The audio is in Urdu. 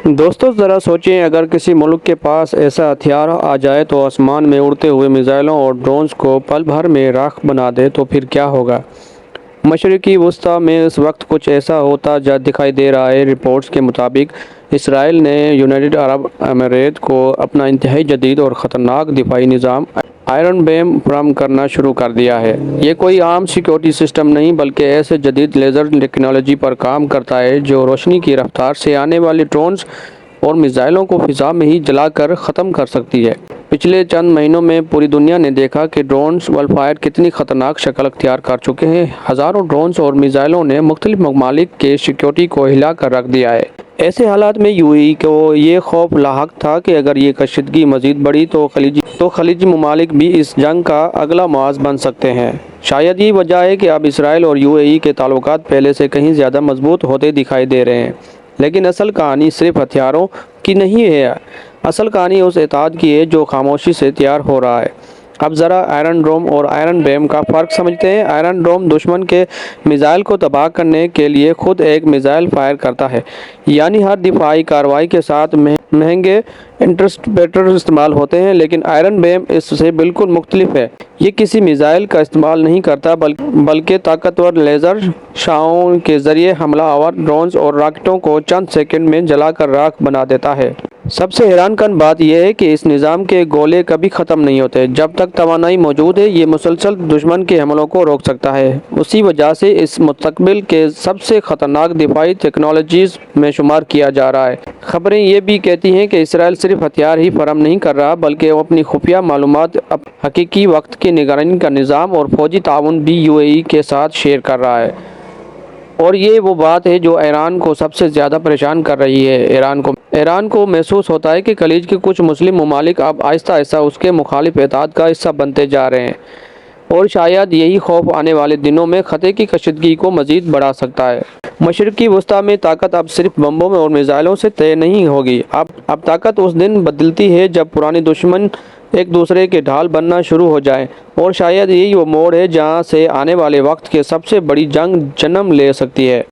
دوستو ذرا سوچیں، اگر کسی ملک کے پاس ایسا ہتھیار آ جائے تو آسمان میں اڑتے ہوئے میزائلوں اور ڈرونز کو پل بھر میں راکھ بنا دے تو پھر کیا ہوگا؟ مشرقی وسطی میں اس وقت کچھ ایسا ہوتا دکھائی دے رہا ہے۔ رپورٹس کے مطابق اسرائیل نے یونائیٹڈ عرب امارات کو اپنا انتہائی جدید اور خطرناک دفاعی نظام آئرن ڈوم فراہم کرنا شروع کر دیا ہے۔ یہ کوئی عام سیکیورٹی سسٹم نہیں بلکہ ایسے جدید لیزر ٹیکنالوجی پر کام کرتا ہے جو روشنی کی رفتار سے آنے والے ڈرونز اور میزائلوں کو فضا میں ہی جلا کر ختم کر سکتی ہے۔ پچھلے چند مہینوں میں پوری دنیا نے دیکھا کہ ڈرونز والفائر کتنی خطرناک شکل اختیار کر چکے ہیں۔ ہزاروں ڈرونز اور میزائلوں نے مختلف ممالک کے سیکیورٹی کو ہلا کر رکھ دیا ہے۔ ایسے حالات میں یو اے ای کو یہ خوف لاحق تھا کہ اگر یہ کشیدگی مزید بڑھی تو خلیجی ممالک بھی اس جنگ کا اگلا معاذ بن سکتے ہیں۔ شاید یہی وجہ ہے کہ اب اسرائیل اور یو اے ای کے تعلقات پہلے سے کہیں زیادہ مضبوط ہوتے دکھائی دے رہے ہیں۔ لیکن اصل کہانی صرف ہتھیاروں کی نہیں ہے، اصل کہانی اس اتحاد کی ہے جو خاموشی سے تیار ہو رہا ہے۔ اب ذرا آئرن ڈوم اور آئرن ڈوم کا فرق سمجھتے ہیں۔ آئرن ڈوم دشمن کے میزائل کو تباہ کرنے کے لیے خود ایک میزائل فائر کرتا ہے، یعنی ہر دفاعی کارروائی کے ساتھ مہنگے انٹرسپٹر استعمال ہوتے ہیں، لیکن آئرن ڈوم اس سے بالکل مختلف ہے۔ یہ کسی میزائل کا استعمال نہیں کرتا بلکہ طاقتور لیزر شعاعوں کے ذریعے حملہ آور ڈرونز اور راکٹوں کو چند سیکنڈ میں جلا کر راکھ بنا دیتا ہے۔ سب سے حیران کن بات یہ ہے کہ اس نظام کے گولے کبھی ختم نہیں ہوتے۔ جب تک توانائی موجود ہے یہ مسلسل دشمن کے حملوں کو روک سکتا ہے۔ اسی وجہ سے اس مستقبل کے سب سے خطرناک دفاعی ٹیکنالوجیز میں شمار کیا جا رہا ہے۔ خبریں یہ بھی کہتی ہیں کہ اسرائیل صرف ہتھیار ہی فراہم نہیں کر رہا بلکہ وہ اپنی خفیہ معلومات، حقیقی وقت کی نگرانی کا نظام اور فوجی تعاون بھی یو اے ای کے ساتھ شیئر کر رہا ہے۔ اور یہ وہ بات ہے جو ایران کو سب سے زیادہ پریشان کر رہی ہے۔ ایران کو محسوس ہوتا ہے کہ خلیج کے کچھ مسلم ممالک اب آہستہ آہستہ اس کے مخالف اتحاد کا حصہ بنتے جا رہے ہیں، اور شاید یہی خوف آنے والے دنوں میں خطے کی کشیدگی کو مزید بڑھا سکتا ہے۔ مشرقی وسطی میں طاقت اب صرف بمبوں اور میزائلوں سے طے نہیں ہوگی۔ اب طاقت اس دن بدلتی ہے جب پرانے دشمن ایک دوسرے کے ڈھال بننا شروع ہو جائیں، اور شاید یہی وہ موڑ ہے جہاں سے آنے والے وقت کے سب سے بڑی جنگ جنم لے سکتی ہے۔